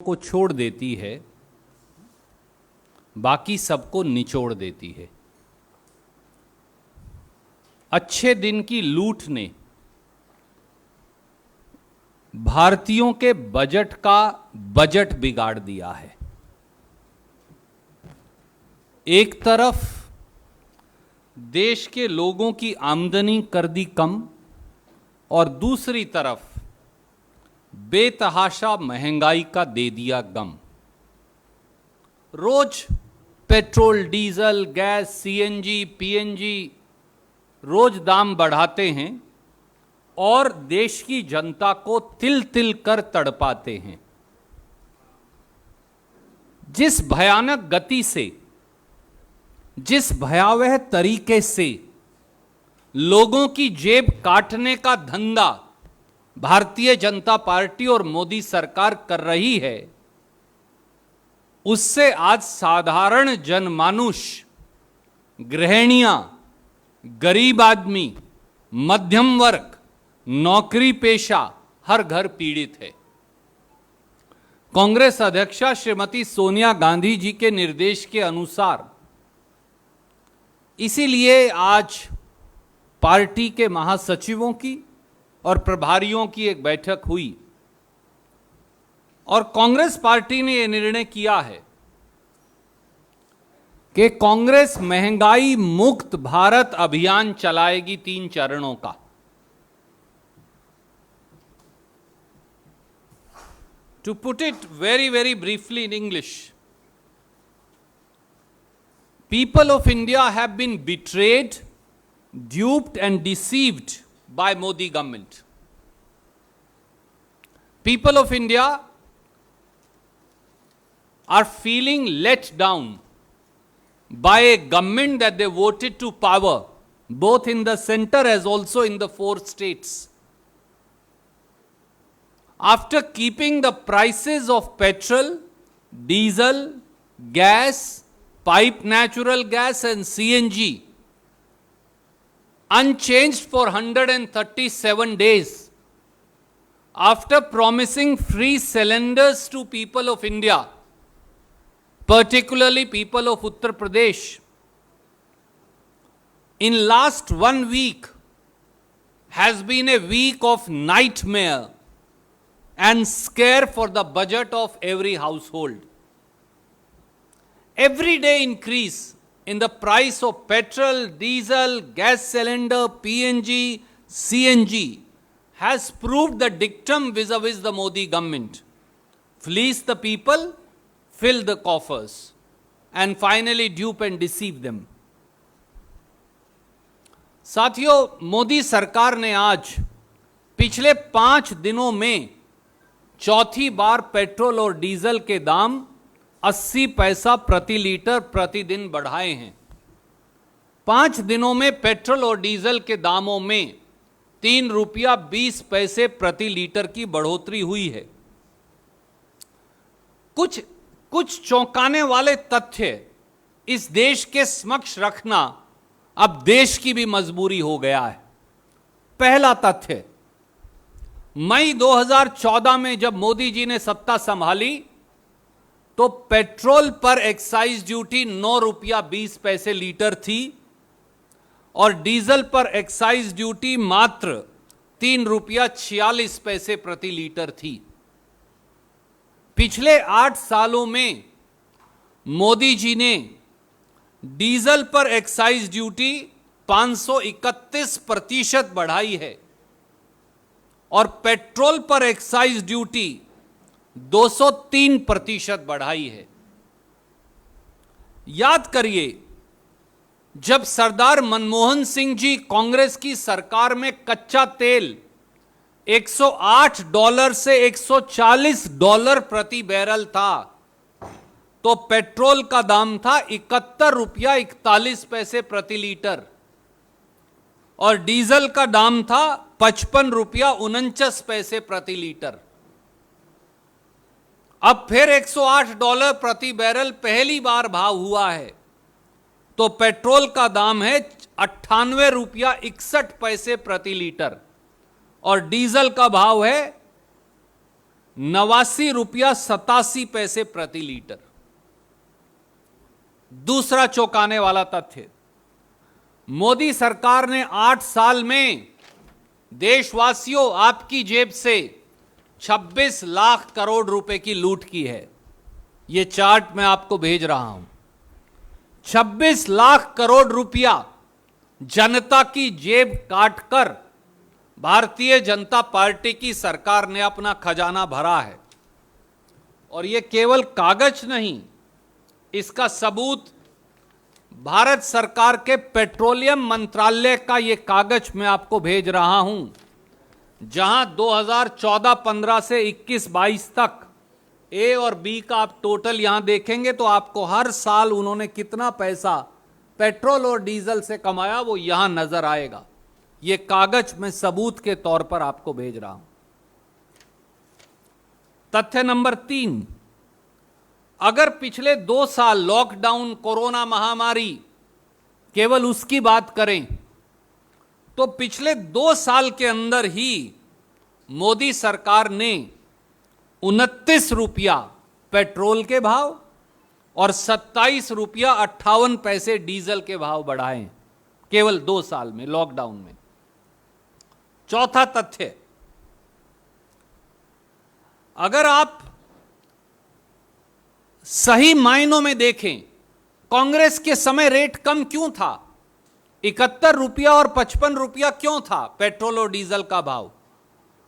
को छोड़ देती है, बाकी सबको निचोड़ देती है। अच्छे दिन की लूट ने भारतीयों के बजट का बजट बिगाड़ दिया है। एक तरफ देश के लोगों की आमदनी कर दी कम और दूसरी तरफ बेतहाशा महंगाई का दे दिया गम। रोज petrol, diesel, gas, CNG, PNG रोज दाम बढ़ाते हैं और देश की जनता को तिल तिल कर तड़पाते हैं। जिस भयानक गति से, जिस भयावह तरीके से लोगों की जेब काटने का धंधा भारतीय जनता पार्टी और मोदी सरकार कर रही है, उससे आज साधारण जनमानुष, गृहिणियां, गरीब आदमी, मध्यम वर्ग, नौकरी पेशा हर घर पीड़ित है। कांग्रेस अध्यक्षा श्रीमती सोनिया गांधी जी के निर्देश के अनुसार इसीलिए आज पार्टी के महासचिवों की और प्रभारियों की एक बैठक हुई और कांग्रेस पार्टी ने यह निर्णय किया है कि कांग्रेस महंगाई मुक्त भारत अभियान चलाएगी 3 चरणों का। To put it very, very briefly in English, people of India have been betrayed, duped and deceived by Modi government. People of India are feeling let down by a government that they voted to power, both in the center as also in the 4 states. After keeping the prices of petrol, diesel, gas, pipe natural gas and CNG unchanged for 137 days, after promising free cylinders to people of India, particularly people of Uttar Pradesh, in last 1 week has been a week of nightmare and scare for the budget of every household. Every day increase in the price of petrol, diesel, gas cylinder, PNG, CNG has proved the dictum vis-a-vis the Modi government. Fleece the people, fill the coffers, and finally dupe and deceive them. साथियों, मोदी सरकार ने आज पिछले 5 दिनों में चौथी बार petrol और diesel के दाम 80 पैसा प्रति लीटर प्रतिदिन बढ़ाए हैं। 5 दिनों में पेट्रोल और डीजल के दामों में 3 रुपया 20 पैसे प्रति लीटर की बढ़ोतरी हुई है। कुछ चौंकाने वाले तथ्य इस देश के समक्ष रखना अब देश की भी मजबूरी हो गया है। पहला तथ्य, मई 2014 में जब मोदी जी ने सत्ता संभाली तो पेट्रोल पर एक्साइज ड्यूटी 9 रुपया 20 पैसे लीटर थी और डीजल पर एक्साइज ड्यूटी मात्र 3 रुपया 46 पैसे प्रति लीटर थी। पिछले 8 सालों में मोदी जी ने डीजल पर एक्साइज ड्यूटी 531% बढ़ाई है और पेट्रोल पर एक्साइज ड्यूटी 203% बढ़ाई है। याद करिए, जब सरदार मनमोहन सिंह जी कांग्रेस की सरकार में कच्चा तेल $108 से $140 प्रति बैरल था, तो पेट्रोल का दाम था 71 रुपया 41 पैसे प्रति लीटर और डीजल का दाम था 55 रुपया 49 पैसे प्रति लीटर। अब फिर $108 प्रति बैरल पहली बार भाव हुआ है, तो पेट्रोल का दाम है 98 रुपया 61 पैसे प्रति लीटर और डीजल का भाव है ₹89.87 प्रति लीटर। दूसरा चौंकाने वाला तथ्य, मोदी सरकार ने 8 साल में देशवासियों आपकी जेब से 26 लाख करोड़ रुपए की लूट की है। यह चार्ट मैं आपको भेज रहा हूं। 26 लाख करोड़ रुपया जनता की जेब काटकर भारतीय जनता पार्टी की सरकार ने अपना खजाना भरा है। और यह केवल कागज नहीं, इसका सबूत भारत सरकार के पेट्रोलियम मंत्रालय का यह कागज मैं आपको भेज रहा हूं, जहां 2014-15 से 21-22 तक ए और बी का आप टोटल यहां देखेंगे तो आपको हर साल उन्होंने कितना पैसा पेट्रोल और डीजल से कमाया वो यहां नजर आएगा। यह कागज मैं सबूत के तौर पर आपको भेज रहा हूं। तथ्य नंबर 3, अगर पिछले 2 साल लॉकडाउन, कोरोना महामारी, केवल उसकी बात करें तो पिछले 2 साल के अंदर ही मोदी सरकार ने 29 रुपया पेट्रोल के भाव और 27 रुपया 58 पैसे डीजल के भाव बढ़ाए, केवल 2 साल में, लॉकडाउन में। चौथा तथ्य, अगर आप सही मायनों में देखें, कांग्रेस के समय रेट कम क्यों था? 71 रुपया और 55 रुपया क्यों था पेट्रोल और डीजल का भाव?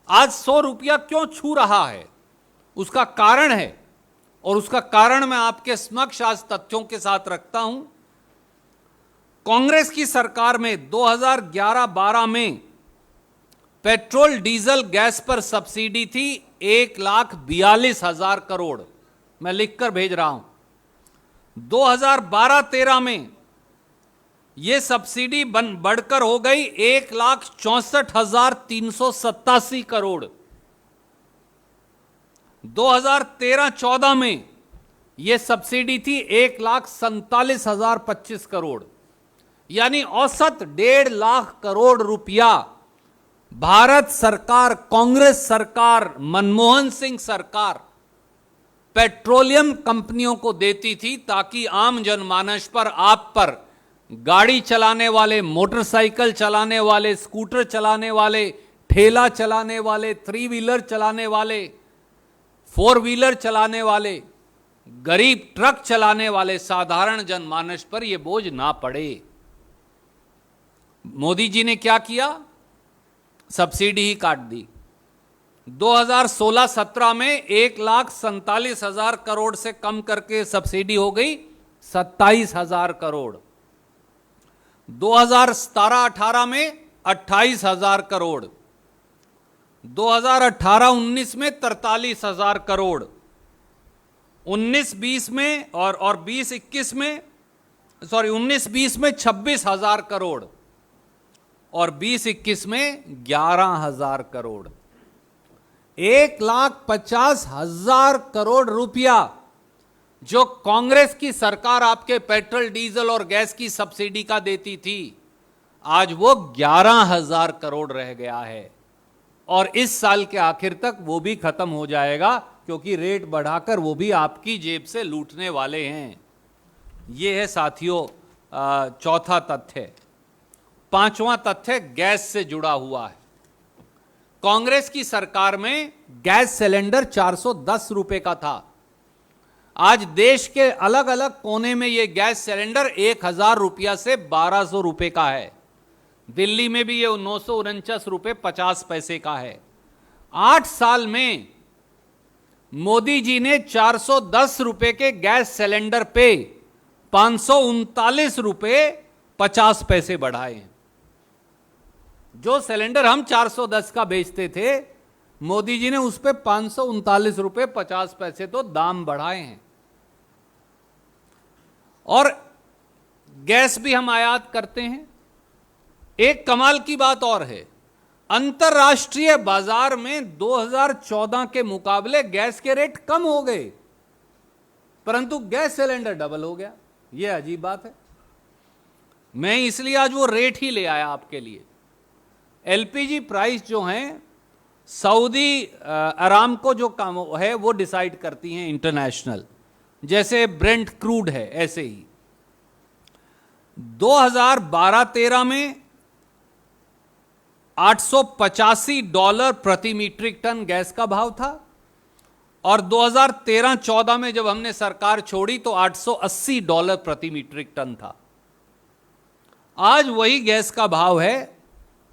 आज 100 रुपया क्यों छू रहा है? उसका कारण है, और उसका कारण मैं आपके समक्ष आज तथ्यों के साथ रखता हूं। कांग्रेस की सरकार में 2011-12 में पेट्रोल, डीजल, गैस पर सब्सिडी थी 1,42,000 करोड़। मैं लिखकर भेज रहा हूं। 2012-13 में यह सब्सिडी बढ़कर हो गई 1,64,387 करोड़। 2013-14 में यह सब्सिडी थी 1,47,025 करोड़, यानी औसत 1.5 लाख करोड़ रुपया भारत सरकार, कांग्रेस सरकार, मनमोहन सिंह सरकार पेट्रोलियम कंपनियों को देती थी, ताकि आम जनमानस पर, आप पर, गाड़ी चलाने वाले, मोटरसाइकिल चलाने वाले, स्कूटर चलाने वाले, ठेला चलाने वाले, 3 व्हीलर चलाने वाले, 4 व्हीलर चलाने वाले, गरीब ट्रक चलाने वाले साधारण जनमानस पर यह बोझ ना पड़े। मोदी जी ने क्या किया? सब्सिडी ही काट दी। 2016-17 में 1,47,000 करोड़ से कम करके सब्सिडी हो गई 27,000 करोड़। 2017-18 में 28,000 करोड़। 2018-19 में 43,000 करोड़। 19-20 में और 20-21 में, 19-20 में 26,000 करोड़ और 20-21 में 11,000 करोड़। 1,50,000 करोड़ रुपया जो कांग्रेस की सरकार आपके पेट्रोल, डीजल और गैस की सब्सिडी का देती थी, आज वो 11,000 करोड़ रह गया है। और इस साल के आखिर तक वो भी खत्म हो जाएगा, क्योंकि रेट बढ़ाकर वो भी आपकी जेब से लूटने वाले हैं। ये है साथियों चौथा तथ्य। पांचवां तथ्य गैस से जुड़ा हुआ है। कांग्रेस की सरकार में गैस सिलेंडर 410 रुपए का था। आज देश के अलग अलग कोने में यह गैस सिलेंडर 1,000 रुपया से 1,200 रुपए का है। दिल्ली में भी ये 949 रुपए 50 पैसे का है। 8 साल में मोदी जी ने 410 रुपए के गैस सिलेंडर पे 539 रुपए 50 पैसे बढ़ाए हैं। जो सिलेंडर हम 410 का बेचते थे, मोदी जी ने उस पे 539 रुपए 50 पैसे तो दाम बढ़ाए हैं। और गैस भी हम आयात करते हैं। एक कमाल की बात और है, अंतरराष्ट्रीय बाजार में 2014 के मुकाबले गैस के रेट कम हो गए, परंतु गैस सिलेंडर डबल हो गया। यह अजीब बात है। मैं इसलिए आज वो रेट ही ले आया आपके लिए। एलपीजी प्राइस जो हैं सऊदी अरामको जो काम है वो डिसाइड करती हैं इंटरनेशनल, जैसे ब्रेंट क्रूड है ऐसे ही। 2012-13 में $885 प्रति मीट्रिक टन गैस का भाव था, और 2013-14 में जब हमने सरकार छोड़ी तो $880 प्रति मीट्रिक टन था। आज वही गैस का भाव है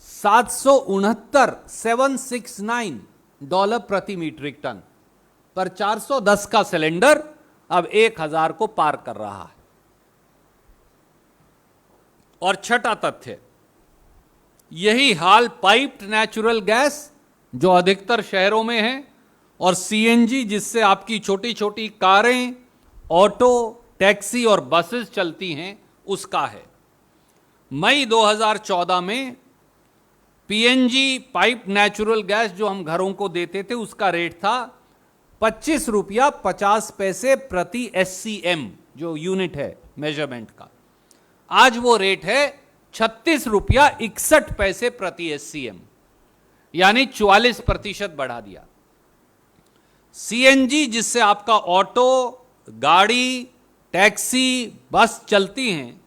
$769 प्रति मीट्रिक टन, पर 410 का सिलेंडर अब 1000 को पार कर रहा है। और छठा तथ्य, यही हाल पाइप्ड नेचुरल गैस जो अधिकतर शहरों में है, और सीएनजी जिससे आपकी छोटी छोटी कारें, ऑटो, टैक्सी और बसेस चलती हैं, उसका है। मई 2014 में पीएनजी पाइप नेचुरल गैस जो हम घरों को देते थे उसका रेट था ₹25.50 प्रति SCM, जो यूनिट है मेजरमेंट का। आज वो रेट है ₹36.61 प्रति SCM, यानी 44% बढ़ा दिया। सीएनजी जिससे आपका ऑटो, गाड़ी, टैक्सी, बस चलती हैं,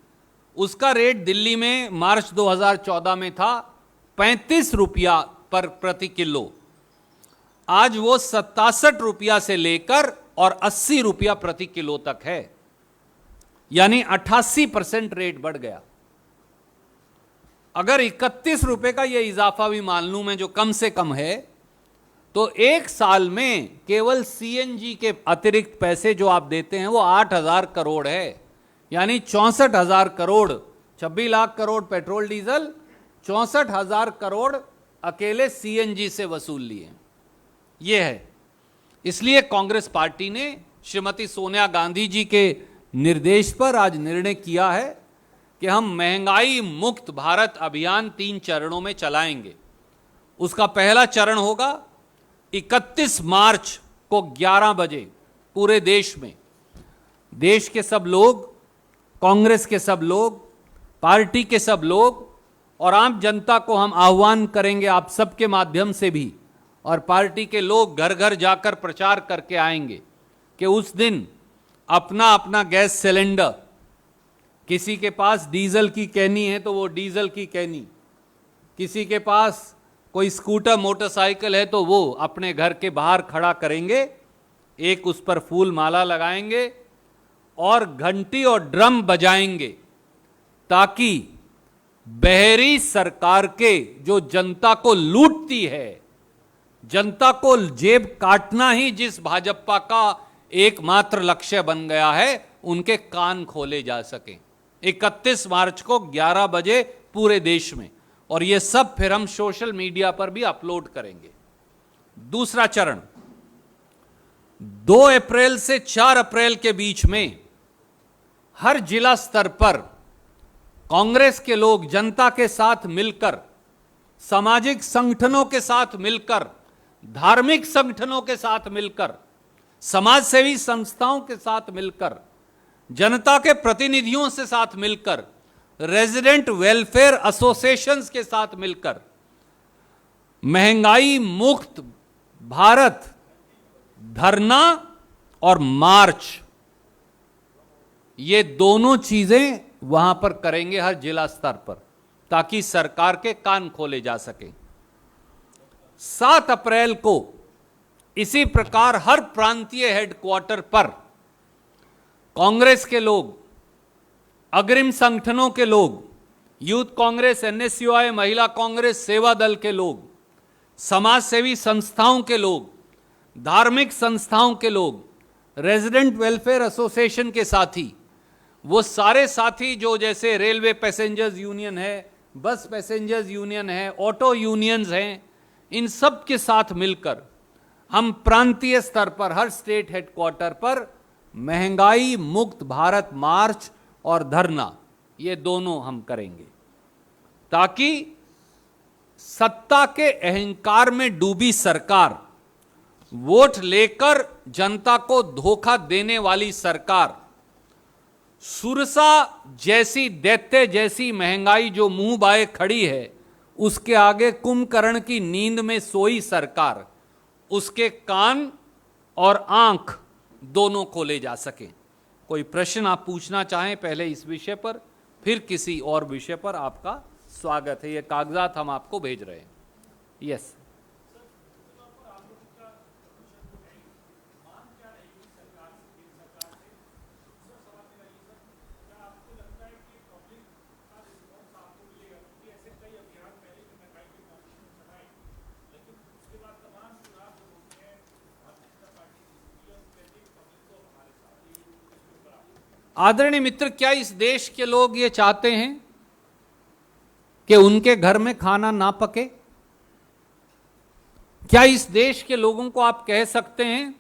उसका रेट दिल्ली में मार्च 2014 में था ₹35 पर प्रति किलो। आज वो ₹67 से लेकर और ₹80 प्रति किलो तक है, यानी 88% रेट बढ़ गया। अगर ₹31 का ये इजाफा भी मान लूं मैं, जो कम से कम है, तो एक साल में केवल सीएनजी के अतिरिक्त पैसे जो आप देते हैं वो 8,000 करोड़ है, यानी 64,000 करोड़। 26 लाख करोड़ पेट्रोल डीजल, 64,000 करोड़ अकेले सीएनजी से वसूल लिए। ये है, इसलिए कांग्रेस पार्टी ने श्रीमती सोनिया गांधी जी के निर्देश पर आज निर्णय किया है कि हम महंगाई मुक्त भारत अभियान 3 चरणों में चलाएंगे। उसका पहला चरण होगा 31 मार्च को 11 बजे पूरे देश में। देश के सब लोग, कांग्रेस के सब लोग, पार्टी के सब लोग और आम जनता को हम आह्वान करेंगे आप सबके माध्यम से भी, और पार्टी के लोग घर घर जाकर प्रचार करके आएंगे कि उस दिन अपना अपना गैस सिलेंडर, किसी के पास डीजल की कैनी है तो वो डीजल की कैनी, किसी के पास कोई स्कूटर मोटरसाइकिल है तो वो अपने घर के बाहर खड़ा करेंगे, एक उस पर फूल माला लगाएंगे और घंटी और ड्रम बजाएंगे, ताकि बहरी सरकार के जो जनता को लूटती है, जनता को जेब काटना ही जिस भाजपा का एकमात्र लक्ष्य बन गया है, उनके कान खोले जा सके। 31 मार्च को 11 बजे पूरे देश में, और ये सब फिर हम सोशल मीडिया पर भी अपलोड करेंगे। दूसरा चरण 2 अप्रैल से 4 अप्रैल के बीच में हर जिला स्तर पर कांग्रेस के लोग जनता के साथ मिलकर, सामाजिक संगठनों के साथ मिलकर, धार्मिक संगठनों के साथ मिलकर, समाज सेवी संस्थाओं के साथ मिलकर, जनता के प्रतिनिधियों से साथ मिलकर, रेजिडेंट वेलफेयर एसोसिएशंस के साथ मिलकर महंगाई मुक्त भारत धरना और मार्च, ये दोनों चीजें वहां पर करेंगे हर जिला स्तर पर, ताकि सरकार के कान खोले जा सके। 7 अप्रैल को इसी प्रकार हर प्रांतीय हेडक्वार्टर पर कांग्रेस के लोग, अग्रिम संगठनों के लोग, यूथ कांग्रेस, एनएसयूआई, महिला कांग्रेस, सेवा दल के लोग, समाज सेवी संस्थाओं के लोग, धार्मिक संस्थाओं के लोग, रेजिडेंट वेलफेयर एसोसिएशन के साथी, वो सारे साथी जो जैसे रेलवे पैसेंजर्स यूनियन है, बस पैसेंजर्स यूनियन है, ऑटो यूनियंस हैं, इन सब के साथ मिलकर हम प्रांतीय स्तर पर हर स्टेट हेडक्वार्टर पर महंगाई मुक्त भारत मार्च और धरना, ये दोनों हम करेंगे, ताकि सत्ता के अहंकार में डूबी सरकार, वोट लेकर जनता को धोखा देने वाली सरकार, सुरसा जैसी, दैत्य जैसी महंगाई जो मुंह बाए खड़ी है, उसके आगे कुंभकर्ण की नींद में सोई सरकार, उसके कान और आंख दोनों खोले जा सके। कोई प्रश्न आप पूछना चाहें पहले इस विषय पर, फिर किसी और विषय पर, आपका स्वागत है। ये कागजात हम आपको भेज रहे हैं। यस। आदरणीय मित्र, क्या इस देश के लोग ये चाहते हैं कि उनके घर में खाना ना पके? क्या इस देश के लोगों को आप कह सकते हैं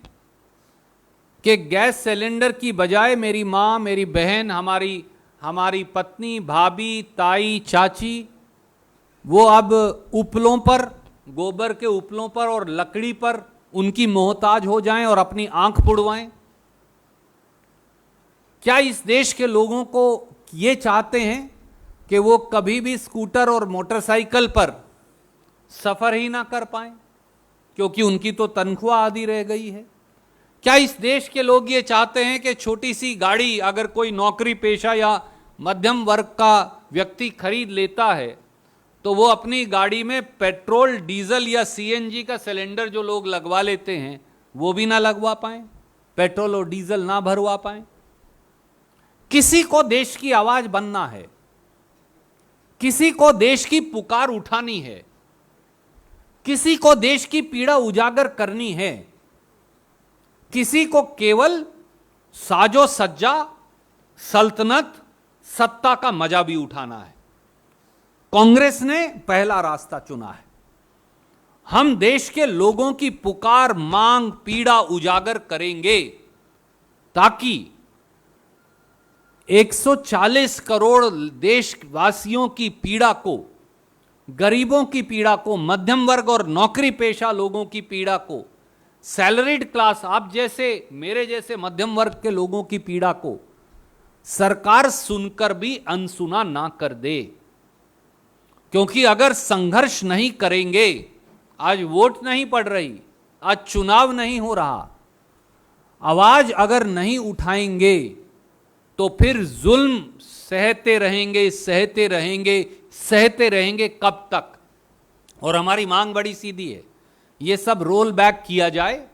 कि गैस सिलेंडर की बजाय मेरी मां, मेरी बहन, हमारी पत्नी, भाभी, ताई, चाची, वो अब उपलों पर, गोबर के उपलों पर और लकड़ी पर उनकी मोहताज हो जाएं और अपनी आंख पुड़वाएं? क्या इस देश के लोगों को ये चाहते हैं कि वो कभी भी स्कूटर और मोटरसाइकिल पर सफर ही ना कर पाएं क्योंकि उनकी तो तनख्वाह आधी रह गई है? क्या इस देश के लोग ये चाहते हैं कि छोटी सी गाड़ी अगर कोई नौकरी पेशा या मध्यम वर्ग का व्यक्ति खरीद लेता है तो वो अपनी गाड़ी में पेट्रोल, डीजल या सीएनजी का सिलेंडर जो लोग लगवा लेते हैं वो भी ना लगवा पाएं, पेट्रोल और डीजल ना भरवा पाएं? किसी को देश की आवाज बनना है, किसी को देश की पुकार उठानी है, किसी को देश की पीड़ा उजागर करनी है, किसी को केवल साजो सज्जा, सल्तनत, सत्ता का मजा भी उठाना है। कांग्रेस ने पहला रास्ता चुना है। हम देश के लोगों की पुकार, मांग, पीड़ा उजागर करेंगे ताकि 140 करोड़ देशवासियों की पीड़ा को, गरीबों की पीड़ा को, मध्यम वर्ग और नौकरी पेशा लोगों की पीड़ा को, सैलरीड क्लास, आप जैसे, मेरे जैसे मध्यम वर्ग के लोगों की पीड़ा को सरकार सुनकर भी अनसुना ना कर दे। क्योंकि अगर संघर्ष नहीं करेंगे, आज वोट नहीं पड़ रही, आज चुनाव नहीं हो रहा, आवाज अगर नहीं उठाएंगे तो फिर जुल्म सहते रहेंगे, सहते रहेंगे, सहते रहेंगे कब तक? और हमारी मांग बड़ी सीधी है, ये सब रोल बैक किया जाए।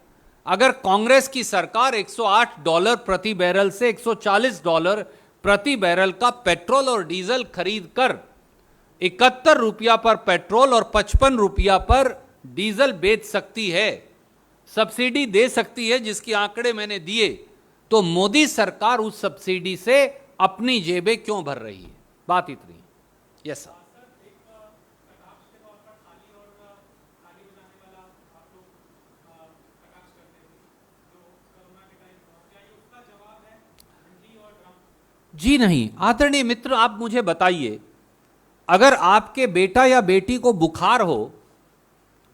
अगर कांग्रेस की सरकार $108 प्रति बैरल से $140 प्रति बैरल का पेट्रोल और डीजल खरीद कर 71 रुपया पर पेट्रोल और 55 रुपया पर डीजल बेच सकती है, सब्सिडी दे सकती है, जिसके आंकड़े मैंने दिए, तो मोदी सरकार उस सब्सिडी से अपनी जेबें क्यों भर रही है? बात इतनी। Yes sir. जी नहीं आदरणीय मित्र, आप मुझे बताइए, अगर आपके बेटा या बेटी को बुखार हो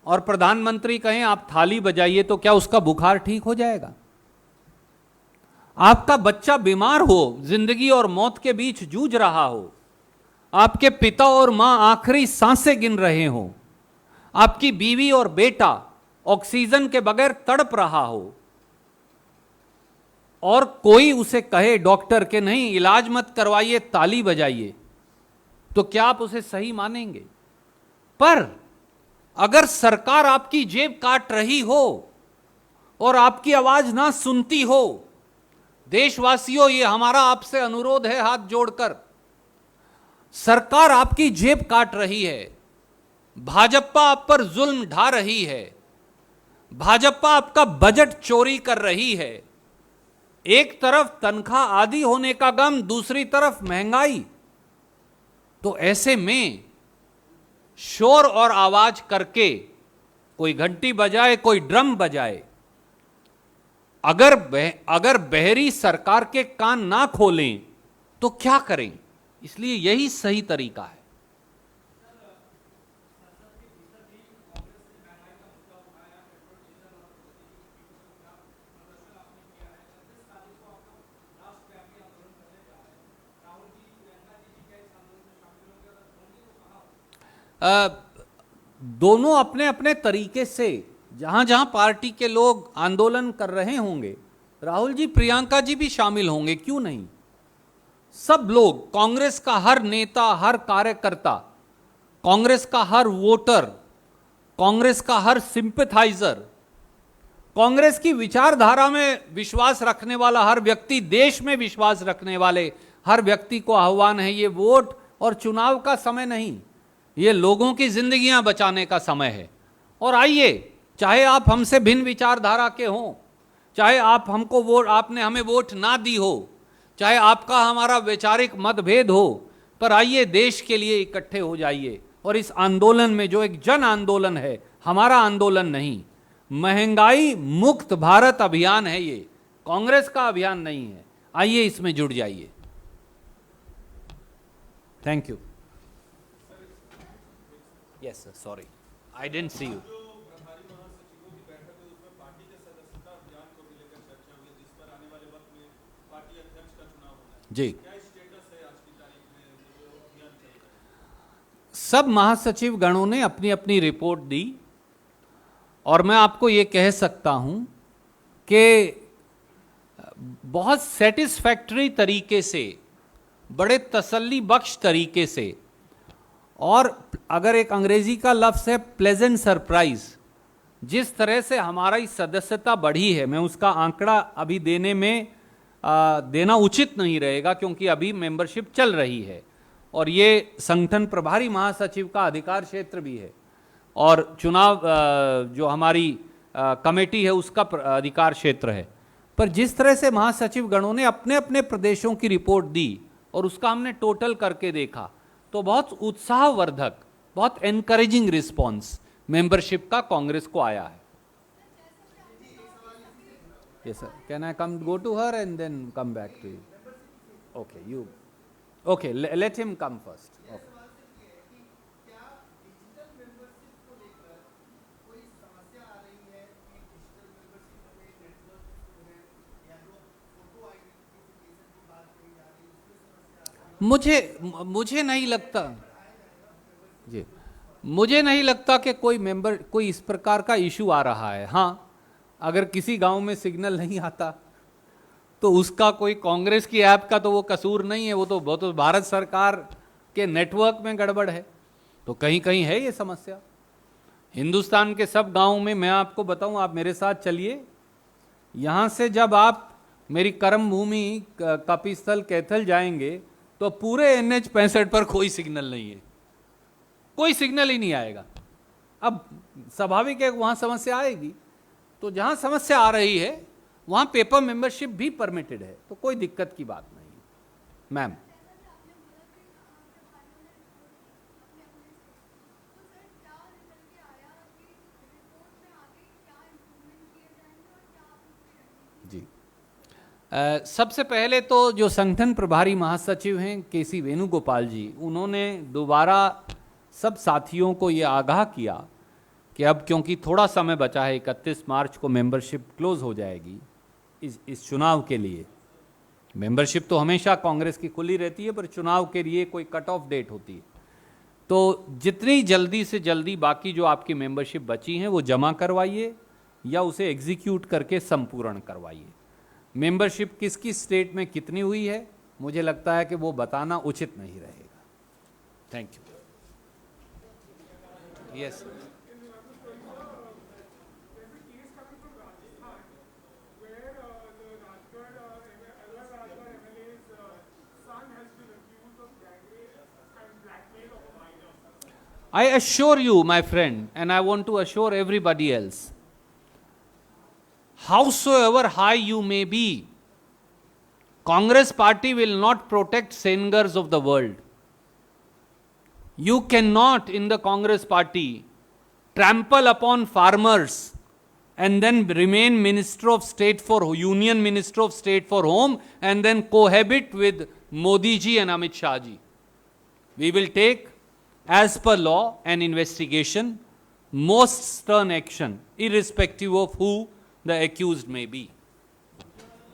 और प्रधानमंत्री कहें आप थाली बजाइए, तो क्या उसका बुखार ठीक हो जाएगा? आपका बच्चा बीमार हो, जिंदगी और मौत के बीच जूझ रहा हो, आपके पिता और मां आखिरी सांसें गिन रहे हो, आपकी बीवी और बेटा ऑक्सीजन के बगैर तड़प रहा हो, और कोई उसे कहे डॉक्टर के नहीं इलाज मत करवाइए, ताली बजाइए, तो क्या आप उसे सही मानेंगे? पर अगर सरकार आपकी जेब काट रही हो और आपकी आवाज ना सुनती हो, देशवासियों, ये हमारा आपसे अनुरोध है हाथ जोड़कर, सरकार आपकी जेब काट रही है, भाजपा आप पर जुल्म ढा रही है, भाजपा आपका बजट चोरी कर रही है, एक तरफ तनख्वाह आधी होने का गम, दूसरी तरफ महंगाई, तो ऐसे में शोर और आवाज करके, कोई घंटी बजाए, कोई ड्रम बजाए, अगर बहरी सरकार के कान ना खोलें तो क्या करें? इसलिए यही सही तरीका है। दोनों अपने अपने तरीके से जहां जहां पार्टी के लोग आंदोलन कर रहे होंगे, राहुल जी, प्रियंका जी भी शामिल होंगे, क्यों नहीं? सब लोग, कांग्रेस का हर नेता, हर कार्यकर्ता, कांग्रेस का हर वोटर, कांग्रेस का हर सिंपैथाइजर, कांग्रेस की विचारधारा में विश्वास रखने वाला हर व्यक्ति, देश में विश्वास रखने वाले हर व्यक्ति को आह्वान है, ये वोट और चुनाव का समय नहीं, ये लोगों की जिंदगियां बचाने का समय है। और आइए, चाहे आप हमसे भिन्न विचारधारा के हों, चाहे आप हमको वोट, आपने हमें वोट ना दी हो, चाहे आपका हमारा वैचारिक मतभेद हो, पर आइए देश के लिए इकट्ठे हो जाइए। और इस आंदोलन में, जो एक जन आंदोलन है, हमारा आंदोलन नहीं, महंगाई मुक्त भारत अभियान है, ये कांग्रेस का अभियान नहीं है, आइए इसमें जुड़ जाइए। Thank you. Yes sir, sorry, I didn't see you. जी, सब महासचिव गणों ने अपनी अपनी रिपोर्ट दी और मैं आपको ये कह सकता हूं कि बहुत सेटिस्फैक्टरी तरीके से, बड़े तसल्ली बख्श तरीके से, और अगर एक अंग्रेजी का लफ्ज़ है प्लेजेंट सरप्राइज, जिस तरह से हमारी सदस्यता बढ़ी है, मैं उसका आंकड़ा अभी देना उचित नहीं रहेगा क्योंकि अभी मेंबरशिप चल रही है और ये संगठन प्रभारी महासचिव का अधिकार क्षेत्र भी है और चुनाव जो हमारी कमेटी है उसका अधिकार क्षेत्र है। पर जिस तरह से महासचिव गणों ने अपने अपने प्रदेशों की रिपोर्ट दी और उसका हमने टोटल करके देखा, तो बहुत उत्साहवर्धक, बहुत एनकरेजिंग रिस्पॉन्स मेंबरशिप का कांग्रेस को आया है। Yes sir, can I come go to her and then come back to you? Okay, let him come first. Okay. मुझे नहीं लगता जी, मुझे नहीं लगता कि कोई इस प्रकार का इशू आ रहा है। हाँ, अगर किसी गांव में सिग्नल नहीं आता तो उसका कोई कांग्रेस की ऐप का तो वो कसूर नहीं है, वो तो भारत सरकार के नेटवर्क में गड़बड़ है, तो कहीं कहीं है ये समस्या। हिंदुस्तान के सब गांवों में मैं आपको बताऊं, आप मेरे साथ चलिए, यहाँ से जब आप मेरी कर्म भूमि कपिस्थल कैथल जाएंगे तो पूरे NH 65 पर कोई सिग्नल नहीं है, कोई सिग्नल ही नहीं आएगा। अब स्वाभाविक है वहाँ समस्या आएगी, तो जहां समस्या आ रही है वहां पेपर मेंबरशिप भी परमिटेड है, तो कोई दिक्कत की बात नहीं है। मैम, जी, सबसे पहले तो जो संगठन प्रभारी महासचिव हैं KC वेणुगोपाल जी, उन्होंने दोबारा सब साथियों को ये आगाह किया कि अब क्योंकि थोड़ा समय बचा है, 31 मार्च को मेंबरशिप क्लोज हो जाएगी इस चुनाव के लिए। मेंबरशिप तो हमेशा कांग्रेस की खुली रहती है, पर चुनाव के लिए कोई कट ऑफ डेट होती है, तो जितनी जल्दी से जल्दी बाकी जो आपकी मेंबरशिप बची हैं वो जमा करवाइए या उसे एग्जीक्यूट करके संपूर्ण करवाइए। मेंबरशिप किस किस स्टेट में कितनी हुई है, मुझे लगता है कि वो बताना उचित नहीं रहेगा। Thank you. Yes, I assure you, my friend, and I want to assure everybody else, howsoever high you may be, Congress party will not protect singers of the world. You cannot, in the Congress party, trample upon farmers and then remain Minister of State for Union, Minister of State for Home, and then cohabit with Modi ji and Amit Shah ji. We will take, as per law and investigation, most stern action, irrespective of who the accused may be.